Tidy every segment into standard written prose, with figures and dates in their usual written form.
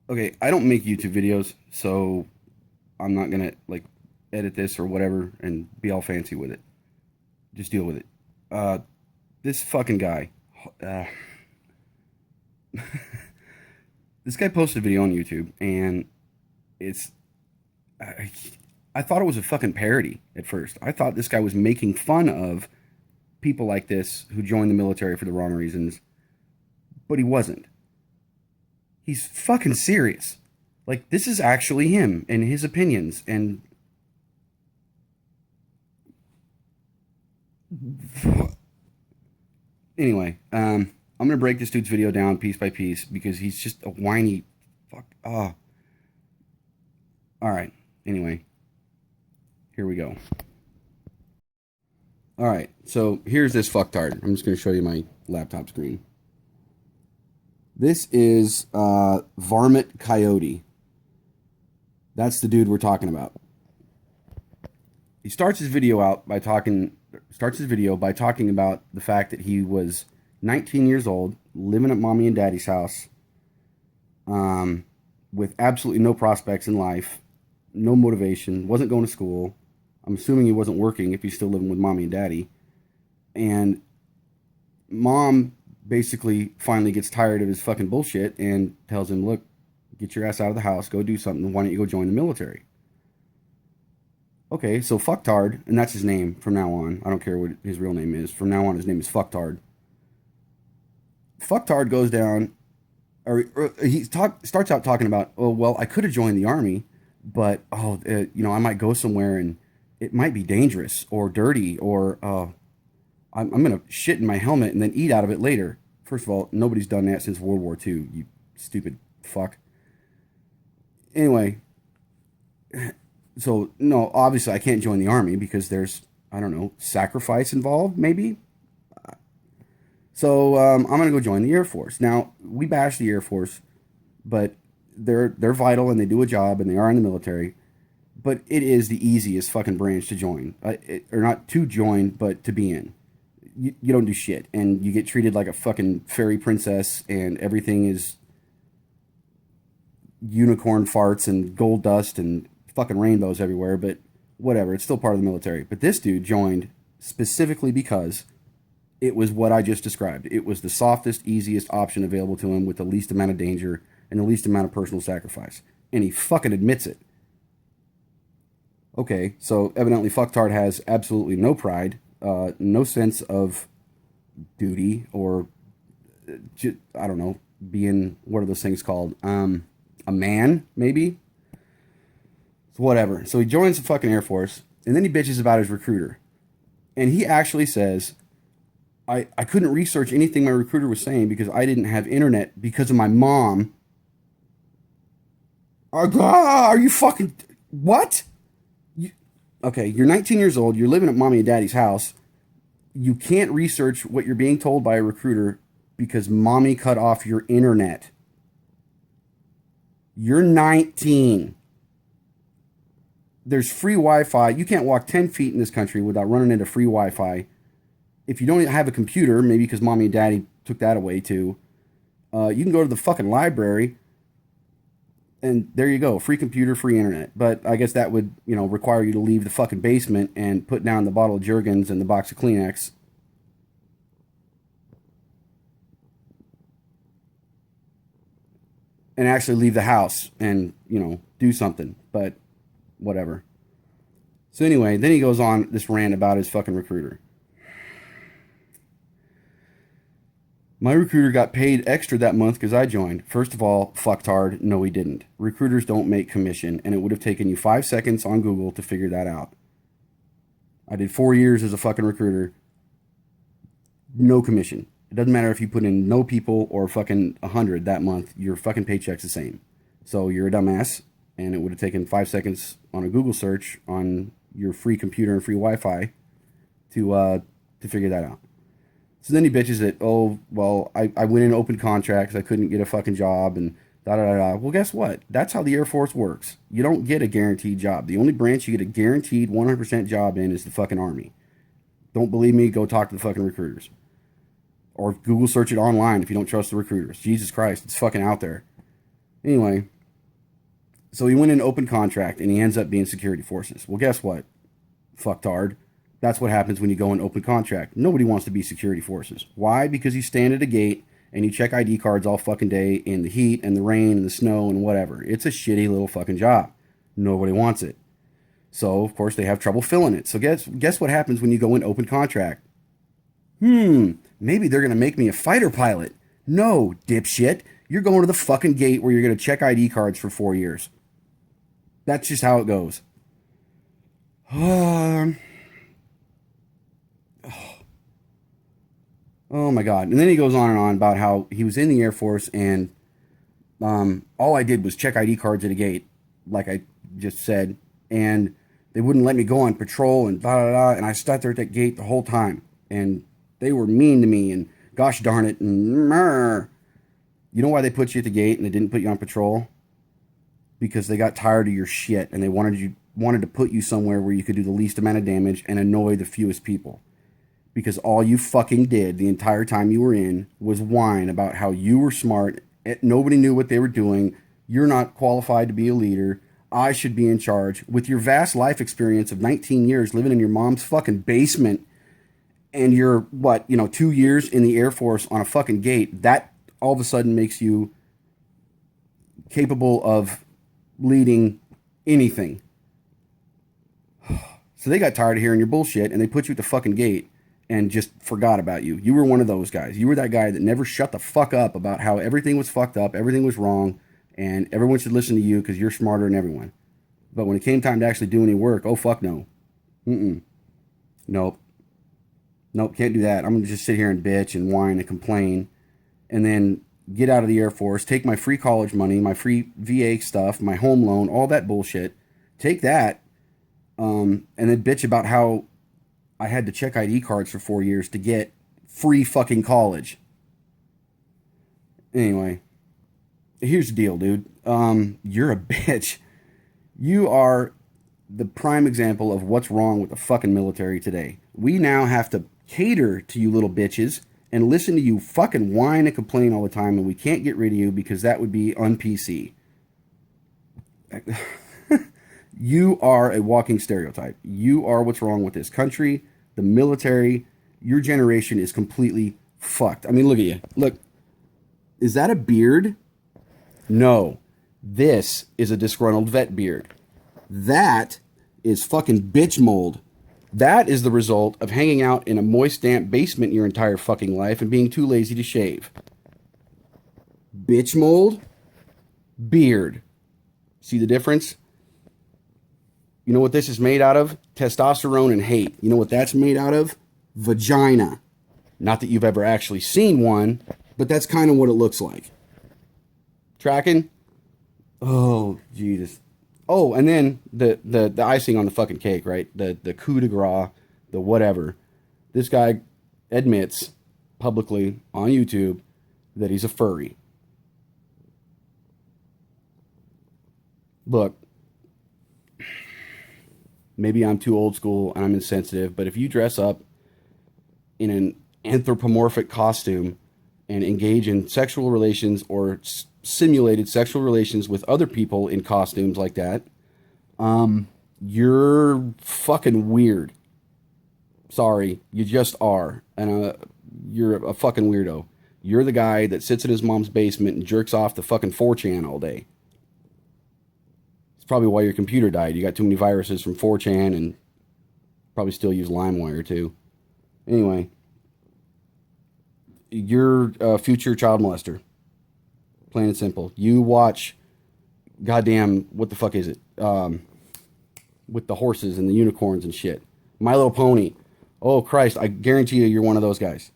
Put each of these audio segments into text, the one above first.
Okay, I don't make YouTube videos, so I'm not gonna like edit this or whatever and be all fancy with it. Just deal with it. Uh, this fucking guy. Uh, this guy posted a video on YouTube, and it's. I, I thought it was a fucking parody at first. I thought this guy was making fun of people like this who join the military for the wrong reasons, but he wasn't. He's fucking serious. Like, this is actually him and his opinions. And anyway, I'm gonna break this dude's video down piece by piece because he's just a whiny fuck. Oh, all right. Anyway, here we go. All right, so here's this fucktard. I'm just gonna show you my laptop screen. This is Varmit Coyote. That's the dude we're talking about. He starts his video by talking about the fact that he was 19 years old, living at mommy and daddy's house, with absolutely no prospects in life, no motivation, wasn't going to school. I'm assuming he wasn't working if he's still living with mommy and daddy. And mom basically finally gets tired of his fucking bullshit and tells him, look, get your ass out of the house, go do something. Why don't you go join the military? Okay, so Fucktard, and that's his name from now on. I don't care what his real name is. From now on, his name is Fucktard. Fucktard goes down, or starts out talking about, oh, well, I could have joined the army, but, I might go somewhere and it might be dangerous or dirty, or I'm going to shit in my helmet and then eat out of it later. First of all, nobody's done that since World War II, you stupid fuck. Anyway, so no, obviously I can't join the army because there's, I don't know, sacrifice involved, maybe. So I'm gonna go join the Air Force. Now we bash the Air Force, but they're vital and they do a job and they are in the military. But it is the easiest fucking branch to join, or not to join, but to be in. You don't do shit, and you get treated like a fucking fairy princess, and everything is unicorn farts and gold dust and fucking rainbows everywhere. But whatever, it's still part of the military. But this dude joined specifically because it was what I just described. It was the softest, easiest option available to him with the least amount of danger and the least amount of personal sacrifice. And he fucking admits it. Okay, so evidently Fucktard has absolutely no pride, no sense of duty, or I don't know, being, what are those things called? A man, maybe? So whatever. So he joins the fucking Air Force, and then he bitches about his recruiter. And he actually says, I couldn't research anything my recruiter was saying because I didn't have internet because of my mom. Are you fucking. What? Okay, you're 19 years old, you're living at mommy and daddy's house. You can't research what you're being told by a recruiter because mommy cut off your internet. You're 19. There's free Wi-Fi. You can't walk 10 feet in this country without running into free Wi-Fi. If you don't have a computer, maybe because mommy and daddy took that away too, you can go to the fucking library and there you go, free computer, free internet. But I guess that would, require you to leave the fucking basement and put down the bottle of Jergens and the box of Kleenex. And actually leave the house and, do something. But whatever. So anyway, then he goes on this rant about his fucking recruiter. My recruiter got paid extra that month because I joined. First of all, fucked hard. No, he didn't. Recruiters don't make commission, and it would have taken you 5 seconds on Google to figure that out. I did 4 years as a fucking recruiter. No commission. It doesn't matter if you put in no people or fucking 100 that month. Your fucking paycheck's the same. So you're a dumbass, and it would have taken 5 seconds on a Google search on your free computer and free Wi-Fi to figure that out. So then he bitches that, oh, well, I went in open contracts. I couldn't get a fucking job and da da da da. Well, guess what? That's how the Air Force works. You don't get a guaranteed job. The only branch you get a guaranteed 100% job in is the fucking Army. Don't believe me? Go talk to the fucking recruiters. Or Google search it online if you don't trust the recruiters. Jesus Christ, it's fucking out there. Anyway, So he went in open contract and he ends up being security forces. Well, guess what? Fucktard. That's what happens when you go in open contract. Nobody wants to be security forces. Why? Because you stand at a gate and you check ID cards all fucking day in the heat and the rain and the snow and whatever. It's a shitty little fucking job. Nobody wants it. So, of course, they have trouble filling it. So guess what happens when you go in open contract? Maybe they're going to make me a fighter pilot. No, dipshit. You're going to the fucking gate where you're going to check ID cards for 4 years. That's just how it goes. Oh my God. And then he goes on and on about how he was in the Air Force and all I did was check ID cards at a gate, like I just said, and they wouldn't let me go on patrol and blah, blah, blah, and I sat there at that gate the whole time, and they were mean to me, and gosh darn it, and you know why they put you at the gate and they didn't put you on patrol? Because they got tired of your shit, and they wanted to put you somewhere where you could do the least amount of damage and annoy the fewest people. Because all you fucking did the entire time you were in was whine about how you were smart, nobody knew what they were doing, you're not qualified to be a leader, I should be in charge. With your vast life experience of 19 years living in your mom's fucking basement, and you're, 2 years in the Air Force on a fucking gate, that all of a sudden makes you capable of leading anything. So they got tired of hearing your bullshit, and they put you at the fucking gate and just forgot about you. You were one of those guys. You were that guy that never shut the fuck up about how everything was fucked up, everything was wrong, and everyone should listen to you because you're smarter than everyone. But when it came time to actually do any work, oh, fuck no. Nope, can't do that. I'm going to just sit here and bitch and whine and complain and then get out of the Air Force, take my free college money, my free VA stuff, my home loan, all that bullshit, take that, and then bitch about how I had to check ID cards for 4 years to get free fucking college. Anyway, here's the deal, dude. You're a bitch. You are the prime example of what's wrong with the fucking military today. We now have to cater to you little bitches and listen to you fucking whine and complain all the time, and we can't get rid of you because that would be un-PC. You are a walking stereotype. You are what's wrong with this country, the military. Your generation is completely fucked. I mean, look at you. Look, is that a beard? No. This is a disgruntled vet beard. That is fucking bitch mold. That is the result of hanging out in a moist, damp basement your entire fucking life and being too lazy to shave. Bitch mold, beard. See the difference? You know what this is made out of? Testosterone and hate. You know what that's made out of? Vagina. Not that you've ever actually seen one, but that's kind of what it looks like. Tracking? Oh, Jesus. Oh, and then the icing on the fucking cake, right? The coup de grace, the whatever. This guy admits publicly on YouTube that he's a furry. Look, maybe I'm too old school and I'm insensitive, but if you dress up in an anthropomorphic costume and engage in sexual relations or simulated sexual relations with other people in costumes like that, you're fucking weird. Sorry, you just are. And you're a fucking weirdo. You're the guy that sits in his mom's basement and jerks off the fucking 4chan all day. It's probably why your computer died. You got too many viruses from 4chan and probably still use LimeWire too. Anyway, you're a future child molester. Plain and simple. You watch goddamn, what the fuck is it? With the horses and the unicorns and shit. My Little Pony. Oh, Christ, I guarantee you're one of those guys.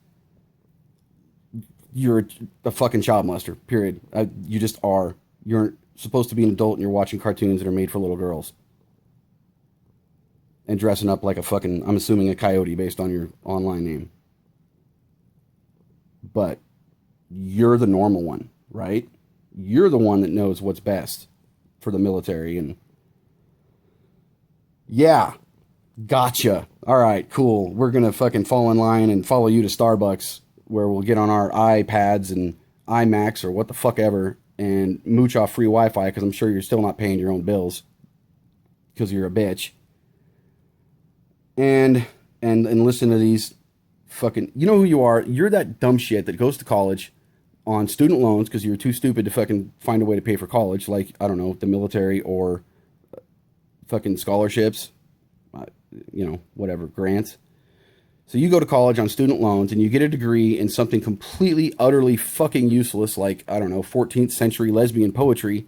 You're a fucking child molester, period. You just are. You're supposed to be an adult and you're watching cartoons that are made for little girls. And dressing up like a fucking, I'm assuming a coyote based on your online name. But you're the normal one, right? You're the one that knows what's best for the military. And yeah, gotcha. All right, cool. We're going to fucking fall in line and follow you to Starbucks where we'll get on our iPads and iMacs or what the fuck ever and mooch off free Wi-Fi because I'm sure you're still not paying your own bills because you're a bitch. And listen to these fucking, you know who you are. You're that dumb shit that goes to college on student loans because you're too stupid to fucking find a way to pay for college, like, I don't know, the military or fucking scholarships, whatever, grants. So you go to college on student loans and you get a degree in something completely, utterly fucking useless, like, I don't know, 14th century lesbian poetry.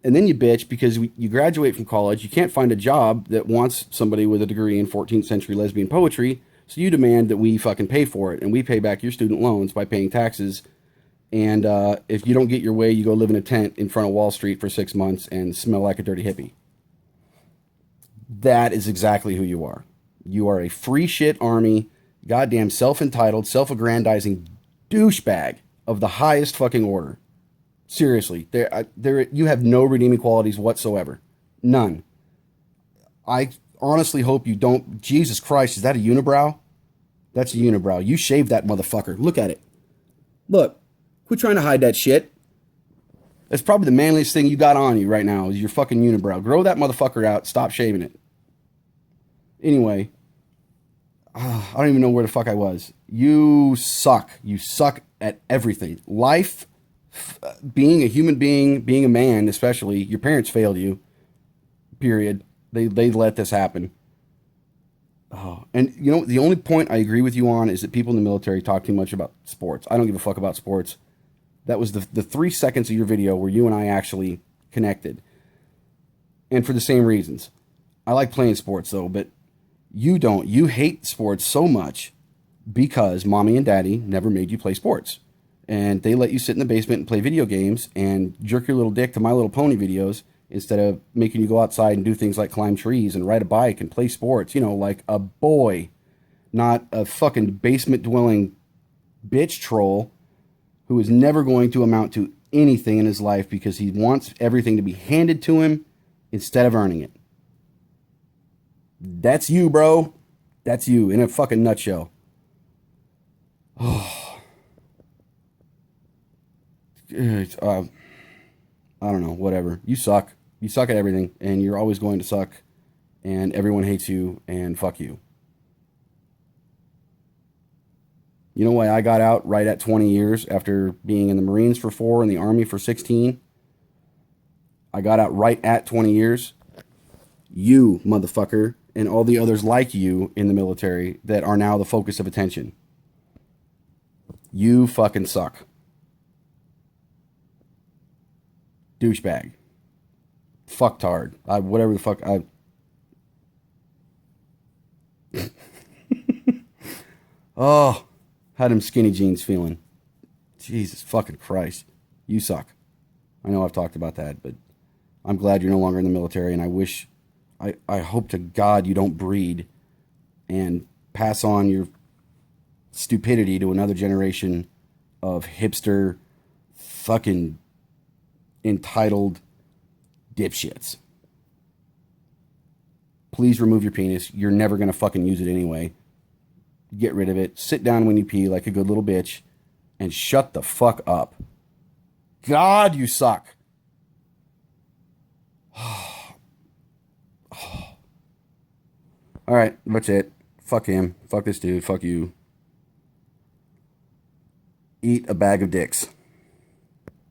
And then you bitch because you graduate from college, you can't find a job that wants somebody with a degree in 14th century lesbian poetry. So you demand that we fucking pay for it, and we pay back your student loans by paying taxes. And if you don't get your way, you go live in a tent in front of Wall Street for 6 months and smell like a dirty hippie. That is exactly who you are. You are a free shit army, goddamn self-entitled, self-aggrandizing douchebag of the highest fucking order. Seriously, you have no redeeming qualities whatsoever. None. I honestly hope you don't. Jesus Christ, is that a unibrow? That's a unibrow. You shaved that motherfucker. Look at it. Look. Quit trying to hide that shit. That's probably the manliest thing you got on you right now is your fucking unibrow. Grow that motherfucker out. Stop shaving it. Anyway, I don't even know where the fuck I was. You suck. You suck at everything. Life, being a human being, being a man especially, your parents failed you. Period. They let this happen. Oh, and you know, the only point I agree with you on is that people in the military talk too much about sports. I don't give a fuck about sports. That was the 3 seconds of your video where you and I actually connected. And for the same reasons. I like playing sports though, but you don't. You hate sports so much because mommy and daddy never made you play sports. And they let you sit in the basement and play video games and jerk your little dick to My Little Pony videos instead of making you go outside and do things like climb trees and ride a bike and play sports, like a boy, not a fucking basement dwelling bitch troll who is never going to amount to anything in his life because he wants everything to be handed to him instead of earning it. That's you, bro. That's you in a fucking nutshell. Oh. I don't know, whatever. You suck. You suck at everything, and you're always going to suck, and everyone hates you, and fuck you. You know why I got out right at 20 years after being in the Marines for 4 and the Army for 16? I got out right at 20 years. You, motherfucker, and all the others like you in the military that are now the focus of attention. You fucking suck. Douchebag. Fucktard. Whatever the fuck. Oh, how them skinny jeans feeling? Jesus fucking Christ. You suck. I know I've talked about that, but I'm glad you're no longer in the military, and I hope to God you don't breed and pass on your stupidity to another generation of hipster, fucking entitled dipshits. Please remove your penis. You're never going to fucking use it anyway. Get rid of it. Sit down when you pee like a good little bitch and shut the fuck up. God, you suck. All right, that's it. Fuck him. Fuck this dude. Fuck you. Eat a bag of dicks.